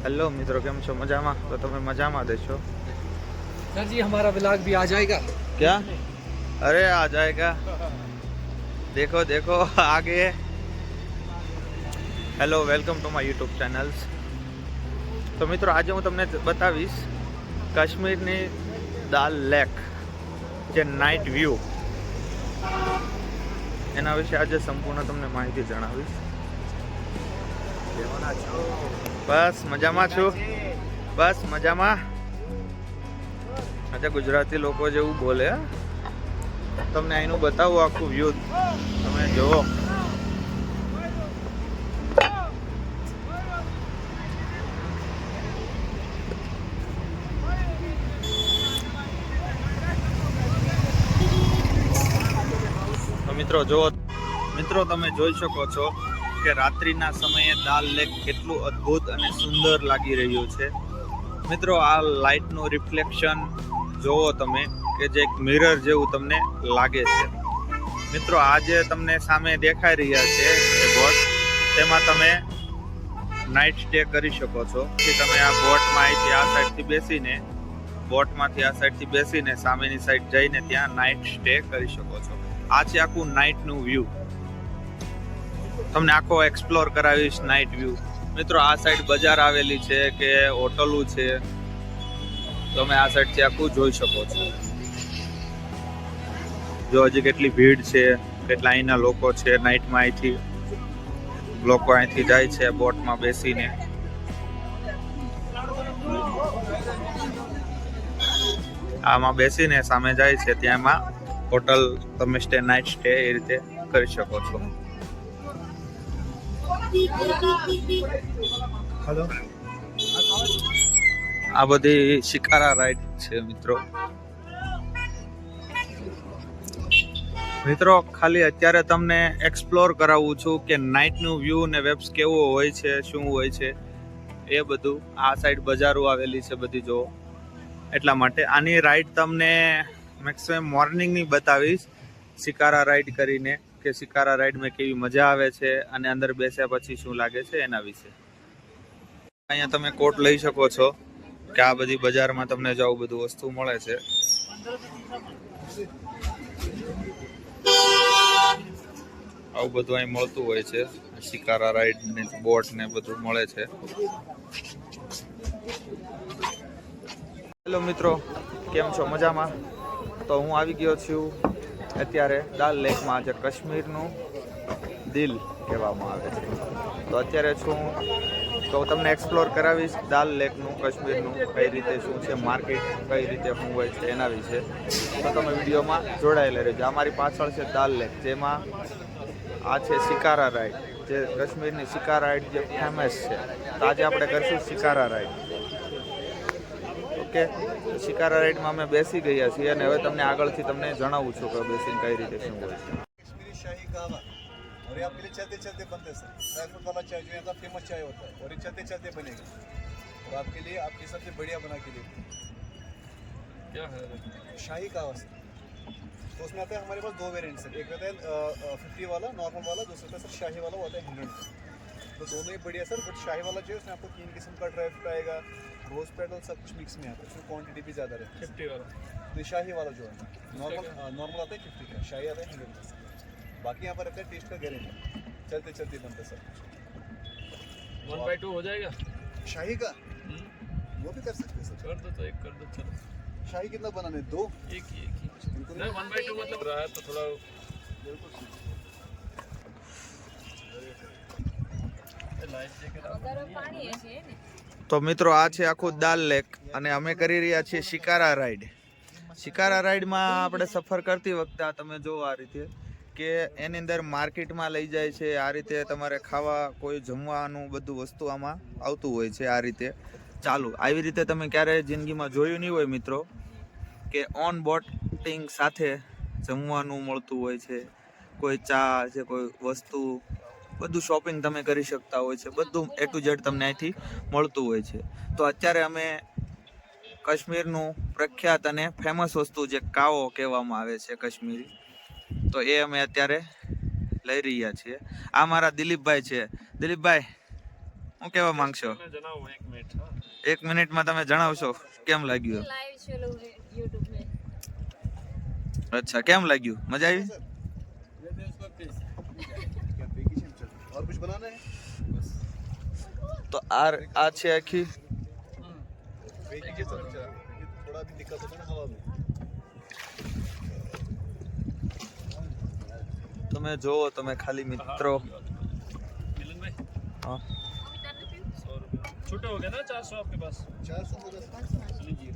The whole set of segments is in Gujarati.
हेलो मित्रों, કેમ છો? મજામાં? તો તમે મજામાં દેશો? सर जी हमारा व्लॉग भी आ जाएगा क्या? अरे आ जाएगा, देखो देखो आगे। Hello, welcome to my YouTube channels. તો મિત્રો, આજે હું તમને બતાવીશ કાશ્મીરની દાલ લેક, જે નાઇટ વ્યૂ, એના વિશે આજે સંપૂર્ણ તમને માહિતી જણાવીશ. બસ મજામાં છું, બસ મજામાં. આજે ગુજરાતી લોકો જેવું બોલે. તમને અહીંનું બતાવું આખું વ્યૂ, તમે જુઓ. મિત્રો જો મિત્રો, તમે જોઈ શકો છો કે રાત્રિના સમયે દાલ લેક કેટલું અદ્ભુત અને સુંદર લાગી રહ્યું છે. મિત્રો, આ લાઇટનું રિફ્લેક્શન જોવો તમે, કે જે એક મિરર જેવું તમને લાગે છે. મિત્રો, આ જે તમને સામે દેખાઈ રહ્યા છે એ બોટ, તેમાં તમે નાઇટ સ્ટે કરી શકો છો. કે તમે આ બોટમાં અહીંથી આ સાઈડથી બેસીને, બોટમાંથી આ સાઈડથી બેસીને સામેની સાઈડ જઈને ત્યાં નાઇટ સ્ટે કરી શકો છો. આ છે આખું નાઇટનું વ્યૂ. તમને આખો એક્સપ્લોર કરાવીશ નાઇટ વ્યૂ. મિત્રો, આ સાઈડ બજાર આવેલી છે કે હોટલો છે, તમે આ સાઈડથી આખું જોઈ શકો છો. જો હજી કેટલી ભીડ છે, કેટલા અહીંના લોકો છે. નાઇટમાં અહીંથી લોકો અહીંથી જાય છે બોટમાં બેસીને. આમાં બેસીને સામે જાય છે, ત્યાંમાં હોટલ તમે સ્ટે, નાઇટ સ્ટે એ રીતે કરી શકો છો. હેલો, આ બધી શિકારા રાઈડ છે મિત્રો. મિત્રો, ખાલી અત્યારે તમને એક્સપ્લોર કરાવું છું કે નાઇટનું વ્યૂ ને વેબ્સ કેવો હોય છે, શું હોય છે એ બધું. આ સાઈડ બજારો આવેલી છે બધી, જો એટલા માટે આની રાઈડ તમને મેક્સિમમ મોર્નિંગની બતાવીશ, શિકારા રાઈડ કરીને, કે શિકારા રાઈડમાં કેવી મજા આવે છે અને અંદર બેસ્યા પછી શું લાગે છે એના વિશે. અહીંયા તમે કોટ લઈ શકો છો કે આ બધી બજારમાં તમને જો આવું બધું વસ્તુ મળે છે. આવું બધું અહીં મળતું હોય છે. શિકારા રાઈડ ને બોટ ને બધું મળે છે. હેલો મિત્રો, કેમ છો? મજામાં? તો હું આવી ગયો છું અત્યારે દાલ લેકમાં, જે કાશ્મીરનું દિલ કહેવામાં આવે છે. તો અત્યારે છું, તો તમને એક્સપ્લોર કરાવીશ દાલ લેકનું, કાશ્મીરનું, કઈ રીતે શું છે, માર્કેટ કઈ રીતે શું હોય છે એના વિશે. તો તમે વિડીયોમાં જોડાયેલા રહેજો. અમારી પાછળ છે દાલ લેક, જેમાં આ છે શિકારા રાઈડ, જે કાશ્મીરની શિકારા રાઈડ જે ફેમસ છે. તો આજે આપણે કરીશું શિકારા રાઈડ. ઓકે, શિકારા રાઈડમાં અમે બેસી ગયા છીએ અને હવે તમને આગળથી તમને જણાવું છું કે બેસીને કઈ રીતે શું હોય છે. और ये आपके लिए चलते चलते बनते सर, ड्राई फ्रूट वाला चाय जो यहाँ का फेमस चाय होता है, और ये चलते चलते बनेगा. और आपके लिए आपकी सबसे बढ़िया बना के लिए क्या है, शाही कहवा सर. तो उसमें आता है हमारे पास दो वेरिएंट सर. एक रहता है 50 वाला नॉर्मल वाला, दूसरा रहता है सर शाही वाला, वो आता है 100 का. तो दोनों ही बढ़िया सर. बट शाही वाला जो है उसमें आपको 3 किस्म का ड्राई फ्रूट आएगा, रोज पेडल सब कुछ मिक्स में आता है, उसमें क्वान्टिटी भी ज़्यादा रहती है. 50 वाला तो शाही वाला जो है नॉर्मल आता है 50 का, शाही आता है 100 का. बाकी यहाँ पर रहता है टेस्ट का गारंटी, चलते चलते बनता है सब. 1/2 हो जाएगा शाही का वो भी कर सकते हैं सर. कर दो तो एक कर दो. चलो, शाही कितना बनाने, 2 एक ही नहीं, 1/2 मतलब रहा है तो थोड़ा बिल्कुल. તો મિત્રો, આ છે આખું દાલ લેક અને અમે કરી રહ્યા છીએ શિકારા રાઈડ. શિકારા રાઈડમાં આપણે સફર કરતી વખતે આ તમે જો આ રીતે કે એની અંદર માર્કેટમાં લઈ જાય છે. આ રીતે તમારે ખાવા, કોઈ જમવાનું બધું વસ્તુ આમાં આવતું હોય છે. આ રીતે ચાલુ, આવી રીતે તમે ક્યારેય જિંદગીમાં જોયું નહીં હોય મિત્રો, કે ઓન બોટિંગ સાથે જમવાનું મળતું હોય છે. કોઈ ચા છે, કોઈ વસ્તુ, બધું શોપિંગ તમે કરી શકતા હોય છે. બધું A to Z તમને અહીંથી મળતું હોય છે. તો અત્યારે અમે કાશ્મીરનું પ્રખ્યાત અને ફેમસ વસ્તુ જે કાવો કહેવામાં આવે છે કાશ્મીરી, તો એ અમે અત્યારે લઈ રહ્યા છીએ. આ મારા દિલીપભાઈ છે. દિલીપભાઈ, હું કહેવા માંગશો? मैं जनाओ 1 मिनट हाँ 1 મિનિટમાં તમે જણાવશો કેમ લાગ્યું? लाइव चलो यूट्यूब में અચ્છા, કેમ લાગ્યું? મજા આવી? ये दे उसका पीस क्या पैकेजिंग चल और कुछ बनाना है बस તો આ છે આખી पैकेजिंग तो अच्छा ये थोड़ा भी दिक्कत होता है ना हवा में તમે જોવો, તમે ખાલી મિત્રો मिलन भाई હા 100 रुपये छोटे हो गए ना 400 आपके पास 400 हो गया लीजिए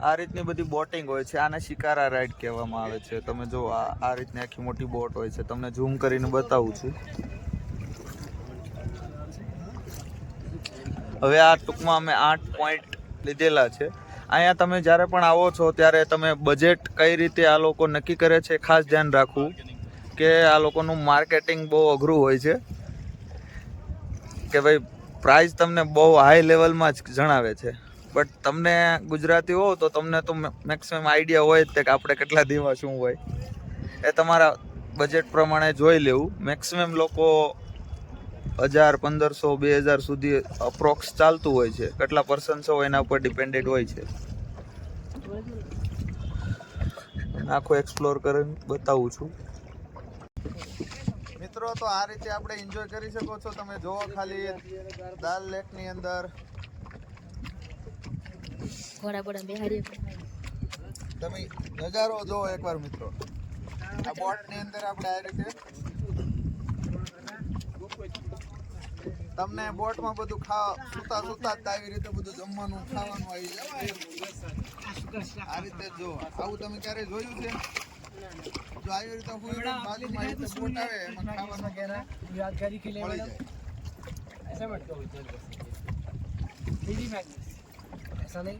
આ રીતની બધી બોટિંગ હોય છે. આને શિકારા રાઈડ કહેવામાં આવે છે. તમે જો આ રીતની આખી મોટી બોટ હોય છે. તમને ઝૂમ કરીને બતાવું છું. હવે આ ટૂંકમાં અમે 8 પોઈન્ટ લીધેલા છે. અહીંયા તમે જ્યારે પણ આવો છો ત્યારે તમે બજેટ કઈ રીતે આ લોકો નક્કી કરે છે ખાસ ધ્યાન રાખવું કે આ લોકોનું માર્કેટિંગ બહુ અઘરું હોય છે કે ભાઈ પ્રાઇસ તમને બહુ હાઈ લેવલમાં જ જણાવે છે. બટ તમને ગુજરાતી હો તો તમને તો મેક્સિમમ આઈડિયા હોય જ કે આપણે કેટલા દેવા શું હોય એ તમારા બજેટ પ્રમાણે જોઈ લેવું. મેક્સિમમ લોકો 1000, 1500, 2000 સુધી અપ્રોક્સ ચાલતું હોય છે. કેટલા પર્સન છો એના ઉપર ડિપેન્ડેડ હોય છે. આખો એક્સપ્લોર કરીને બતાવું છું મિત્રો. તો આ રીતે આપણે એન્જોય કરી શકો છો. તમે જોવો ખાલી દાલ લેકની અંદર घोड़ा बड़ा बिहारी તમે નજારો જોવો એકવાર મિત્રો. આ બોટની અંદર આપણે આ રીતે તમને બોટમાં બધું સુતા સુતા જ આવી રીતે બધું જમવાનું ખાવાનું આવી જાય. આ રીતે જો આવું તમે ક્યારે જોયું છે? જો આવી રીતે બાજુમાં આવી રીતે બોટ આવે એમાં ખાવાનું यादगारी के लिए મળી જાય. ऐसा मत करो इधर थ्री मैग्नेट ऐसा नहीं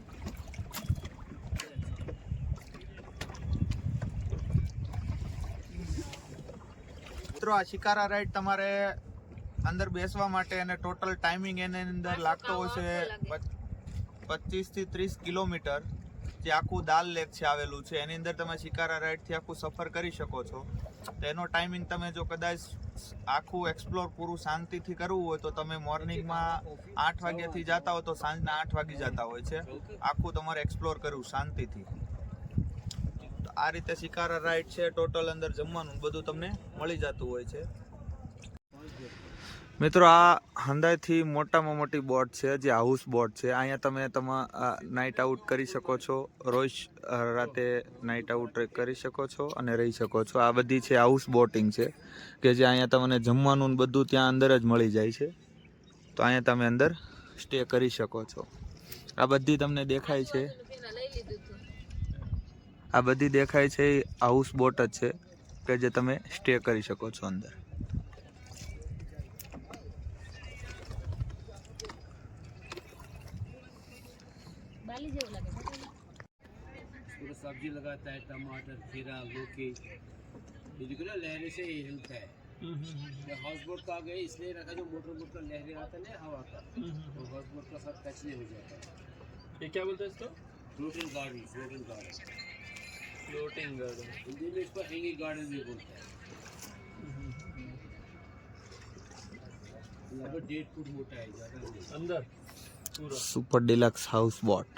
મિત્રો આ શિકારા રાઈડ તમારે અંદર બેસવા માટે અને ટોટલ ટાઈમિંગ એની અંદર લાગતો હોય છે 25 થી 30 કિલોમીટર. જે આખું દાલ લેક છે આવેલું છે એની અંદર તમે શિકારા રાઈડથી આખું સફર કરી શકો છો. તો એનો ટાઈમિંગ તમે જો કદાચ આખું એક્સપ્લોર પૂરું શાંતિથી કરવું હોય તો તમે મોર્નિંગમાં 8 વાગ્યાથી જતા હો તો સાંજના 8 વાગી જતા હોય છે. આખું તમારે એક્સપ્લોર કરવું શાંતિથી. તો આ રીતે શિકારા રાઈડ છે. ટોટલ અંદર જમવાનું બધું તમને મળી જતું હોય છે. મિત્રો આ હંદાઈથી મોટામાં મોટી બોટ છે જે હાઉસ બોટ છે. અહીંયા તમે નાઇટ આઉટ કરી શકો છો. રોજ રાતે નાઇટ આઉટ કરી શકો છો અને રહી શકો છો. આ બધી છે હાઉસ બોટિંગ છે કે જે અહીંયા તમને જમવાનું બધું ત્યાં અંદર જ મળી જાય છે. તો અહીંયા તમે અંદર સ્ટે કરી શકો છો. આ બધી તમને દેખાય છે, આ બધી દેખાય છે એ હાઉસ બોટ જ છે કે જે તમે સ્ટે કરી શકો છો અંદર. पूरा सब्जी लगाता है, टमाटर, खीरा, लौकी, बिल्कुल लहरे से ही हिलता है। जब हाउस बोट का आ गए इसलिए रखा जो मोटर बोट का लहरे आता है ना हवा का, तो हाउस बोट का सब टच नहीं हो जाता है। ये क्या बोलते हैं इसको floating garden, floating garden, floating garden Hindi में इसको हैंगिंग गार्डन भी बोलते हैं। लगभग 1.5 फुट मोटा है, ज़्यादा नहीं। अंदर पूरा સુપર ડિલક્સ હાઉસ બોટ.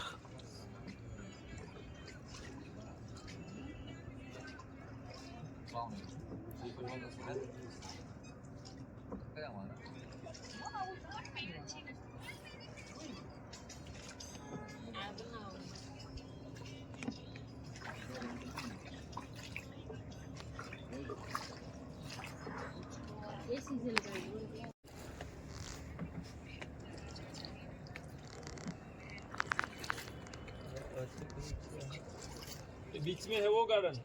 ये बीच में है वो गार्डन,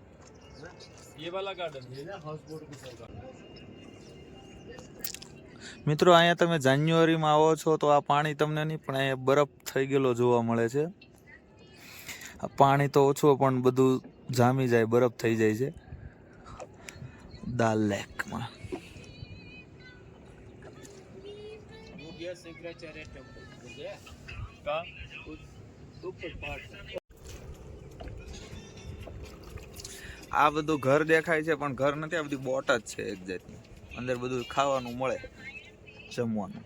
ये वाला गार्डन ये ना हाउस बोट की सरकार। મિત્રો અહીંયા તમે જાન્યુઆરીમાં આવો છો તો આ પાણી તમને નહીં પણ અહીંયા બરફ થઈ ગયેલો જોવા મળે છે. આ પાણી તો ઓછું પણ બધું જામી જાય, બરફ થઈ જાય છે દાલ લેકમાં. वो गया शंकराचार्य टेम्पल, हो गया का ऊपर पार्ट। આ બધું ઘર દેખાય છે પણ ઘર નથી, આ બધી બોટ જ છે એક જાતની. અંદર બધું ખાવાનું મળે, જમવાનું.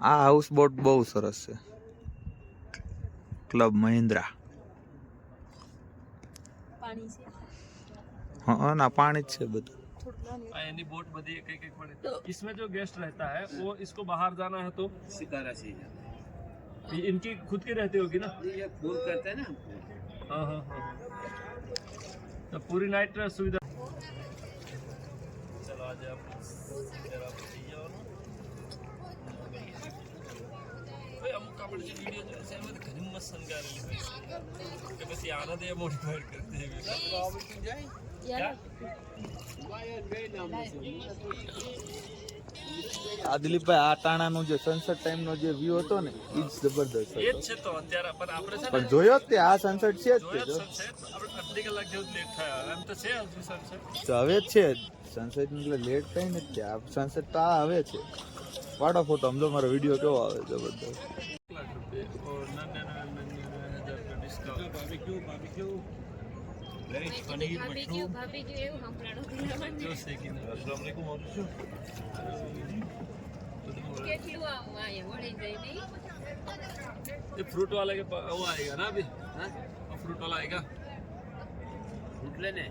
આ હાઉસ બોટ બહુ સરસ છે, ક્લબ મહિન્દ્રા. પાણી છે. હા ના, પાણી જ છે બધું. यानी बोट बदी एक एक पड़े इसमें जो गेस्ट रहता है वो इसको बाहर जाना है तो शिकारा से ही जाता ये इनकी खुद की रहती होगी ना है। ये फोन करते हैं ना हमको। हाँ हाँ हाँ तो पूरी नाइट सुविधा चलो आज आप जरा बताइए और भाई अमुक कापड़ की वीडियो जो है वो घनी मस्त संगारेली भाई કે પછી આના દે મોડિફાઈડ કરते हैं યાર આ દિલીપભાઈ, આ ટાણાનો જે સનસેટ ટાઈમનો જે વ્યૂ હતો ને, એ જ જબરદસ્ત એ જ હતો. છે તો અત્યારે પણ આપણે છે પણ ને જોયો જ તે, આ સનસેટ છે જ તે જોયો જો. સનસેટ આપણે અડધી કલાક જેવું લેટ થયા એમ તો છે હજુ સનસેટ તો હવે જ છે સનસેટ, એટલે લેટ કઈ નથી. આ સનસેટ તો આ હવે છે. પાડો ફોટો, સમજો મારો વિડીયો કેવો આવે જબરદસ્ત. लाख रुपए और 99,000 का डिस्काउंट बारबेक्यू पनीर ભાભી मशरूम ગયું એવું સંભળાણું जो सेकिंग अस्सलाम वालेकुम और કેટલું આવું આ વળી જાય નહીં ये फ्रूट वाले के वो आएगा ना अभी हाँ? और फ्रूट वाला आएगा फ्रूट लेने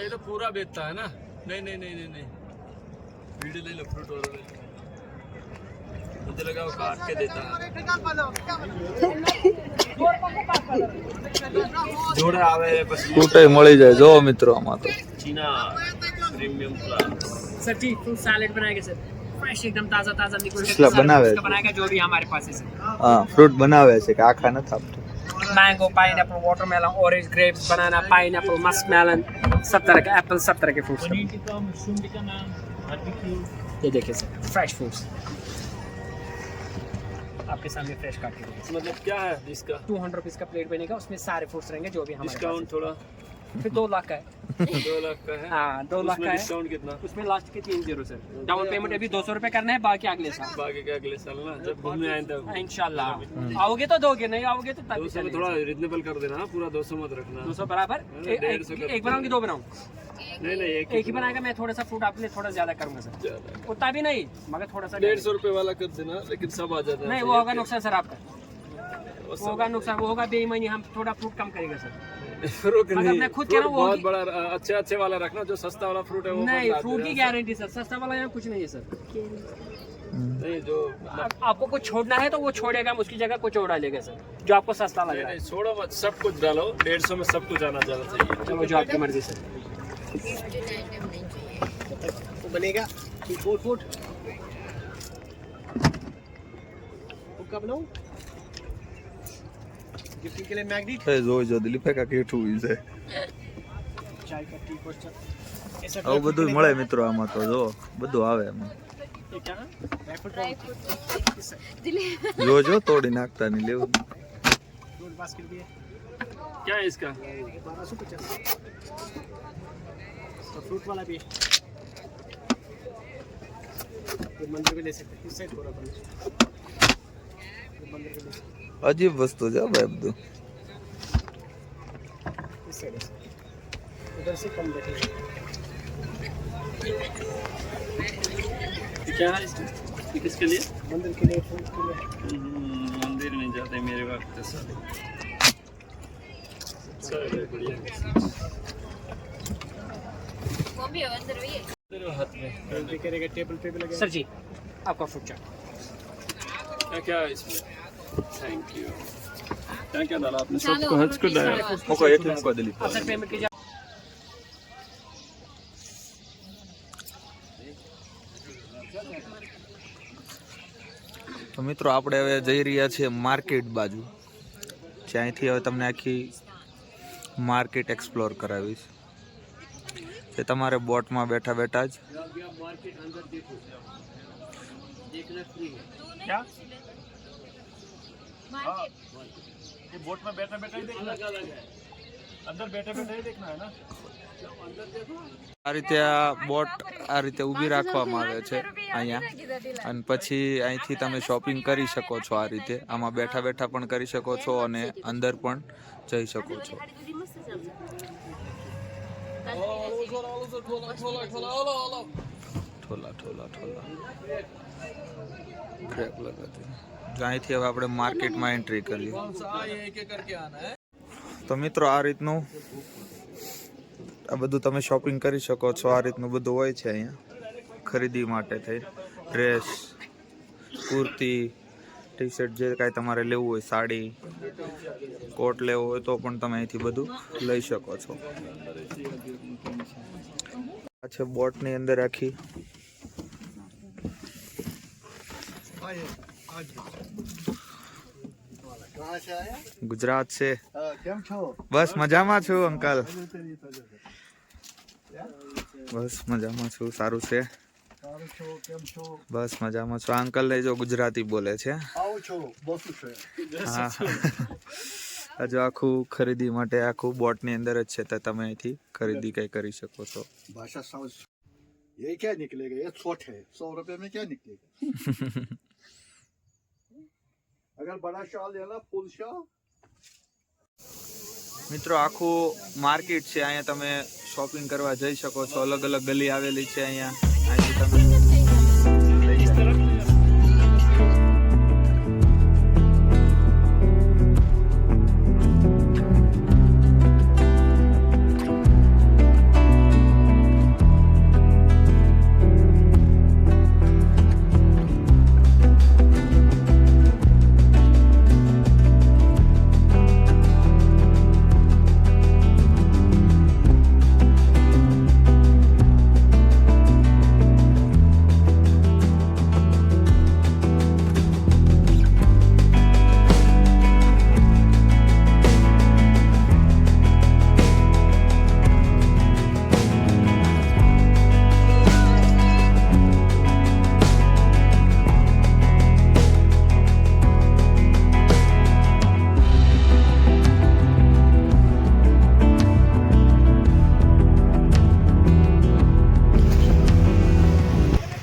ये तो पूरा बेचता है ना नहीं नहीं नहीं नहीं नहीं वीडियो ले लो फ्रूट वाला ले लो मुझे लगा वो काट के देता है जोड़ा आवे बस ફૂટે મળી જાય જો મિત્રો આમાં તો. चीना प्रीमियम प्लान सर जी फ्रूट सैलेड बनाएंगे सर फ्रेश एकदम ताज़ा ताज़ा निकल इसला बनावे उसका बनाएगा जो भी हमारे पास है सर હા, ફ્રૂટ બનાવે છે કે આખા નથી આપતું. Mango pineapple watermelon orange grapes banana pineapple muskmelon सब तरह के एप्पल सब तरह के फ्रूट्स ये देखिए सर फ्रेश फ्रूट्स आपके सामने फ्रेश काट के देंगे। मतलब क्या है इसका 200 रुपीज़ का प्लेट बनेगा उसमें सारे फ्रूट्स रहेंगे जो भी हमारे डिस्काउंट थोड़ा पास है। फिर 2 लाख का है 2 लाख का है हाँ 2 लाख उसमें का है डिस्काउंट कितना उसमें लास्ट के 3-0 सर डाउन पेमेंट अभी 200 रुपये करना है बाकी अगले साल बाकी का अगले साल ना जब घूमने आए तब इंशाल्लाह आओगे तो दोगे नहीं आओगे तो तभी 200 में थोड़ा रिजनेबल कर देना हाँ, पूरा 200 मत रखना 200 बराबर एक बनाऊंगी 2 बनाऊँ नहीं नहीं एक ही बनाएगा मैं थोड़ा सा फ्रूट आपके लिए थोड़ा ज्यादा करूंगा सर ज्यादा उतना भी नहीं मगर थोड़ा सा 150 रुपए वाला कर देना लेकिन सब आ जाता है नहीं वो होगा नुकसान सर आपका वो होगा नुकसान वो होगा बेईमानी हम थोड़ा फ्रूट कम करेगा सर फ्रूट अगर नहीं मैं खुद कह fruit रहा हूँ वो बहुत भी- बड़ा अच्छे अच्छे वाला रखना जो सस्ता वाला फ्रूट है वो मत नहीं ला फ्रूट देना। की गारंटी सर सस्ता वाला यहाँ कुछ नहीं है सर नहीं जो आपको कुछ छोड़ना है तो वो छोड़ेगा हम उसकी जगह कुछ और डालेगा सर जो आपको सस्ता लग रहा है नहीं छोड़ो मत सब कुछ डालो 150 में सब कुछ आना जाना चाहिए चलो जो आपकी मर्जी सर तो बनेगा 4 फुट हुक्का बनाऊं गिफ्टिंग के लिए मैग्नेट એ જોઈજો દિલીપભાઈ કાંઈક હેઠું છે. चाय का टी पोस्ट આવું બધું મળે મિત્રો આમાં તો જો બધું આવે એમાં. જોજો તોડી નાખતા નહીં લેવું. बास्केट भी है क्या है इसका 1250 तो फ्रूट वाला भी है ये मंदिर भी ले सकते हैं इस साइड पूरा बंद ये मंदिर भी ले सकते અજીબ વસ્તુ છે હો ભાઈ બધું. हैं इस साइड से उधर से कम बैठेगा क्या है इसका ये किसके लिए मंदिर के लिए फ्रूट के लिए मंदिर नहीं जाते मेरे वक्त सर बढ़िया મમ્મી હવે અંદર વહી तेरे हाथ में भी करेगा टेबल पे भी लगेगा सर जी आपका फ्रूट चाट क्या क्या है इसमें थैंक यू क्या क्या डाला आपने सबको हज को डाला મૂકો હેઠું મૂકો आप દિલીપભાઈ. सर पेमेंट कीजिए તો મિત્રો આપણે હવે જઈ રહ્યા છીએ માર્કેટ બાજુ, જ્યાંથી હવે તમને આખી માર્કેટ એક્સપ્લોર કરાવીશ. જે તમારે બોટમાં બેઠા બેઠા જ मार्केट अंदर देखो देखना फ्री है क्या ये बोट में बैठा बैठा ही देखना अलग अलग है अंदर बैठे बैठे ही देखना है ना अंदर देखो આ રીતે આ બોટ આ રીતે ઊભી રાખવામાં આવે છે અહીંયા, અને પછી અહીંથી તમે શોપિંગ કરી શકો છો. આ રીતે આમાં બેઠા બેઠા પણ કરી શકો છો અને અંદર પણ જઈ શકો છો. ઠોલા ઠોલા ઠોલા બ્રેક લગાતી. જો અહીંથી હવે આપણે માર્કેટમાં એન્ટ્રી કરીએ. તો મિત્રો આ રીતનું આ બધું તમે શોપિંગ કરી શકો છો. આ રીતનું બધું હોય છે અહીંયા ખરીદી માટે થઈ. ડ્રેસ, કુર્તી, ટી શર્ટ, જે કાંઈ તમારે લેવું હોય, સાડી, કોટ લેવો હોય તો પણ તમે અહીંથી બધું લઈ શકો છો. આ છે બોટની અંદર આખી. ગુજરાત છે. કેમ છો? બસ મજામાં છું અંકલ. બસ મજામાં છું. સારું છે. સારું છો? કેમ છો? બસ મજામાં છું. અંકલ ને જો ગુજરાતી બોલે છે. આવું છો? બસું છે. હા હજુ આખું ખરીદી માટે આખું બોટની અંદર જ છે તો તમે અહીંથી ખરીદી કઈ કરી શકો છો. भाषा समझ ये क्या निकलेगा? ये छोट है, 100 रुपए में क्या निकलेगा? अगर बड़ा शॉल लेना, फुल शॉल. મિત્રો આખું માર્કેટ છે. અહીંયા તમે શોપિંગ કરવા જઈ શકો છો. અલગ અલગ ગલી આવેલી છે અહીંયા. અહીંથી તમે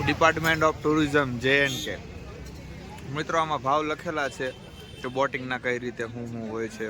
ડિપાર્ટમેન્ટ ઓફ ટુરિઝમ JNK. મિત્રો આમાં ભાવ લખેલા છે કે બોટિંગના કઈ રીતે શું હોય છે.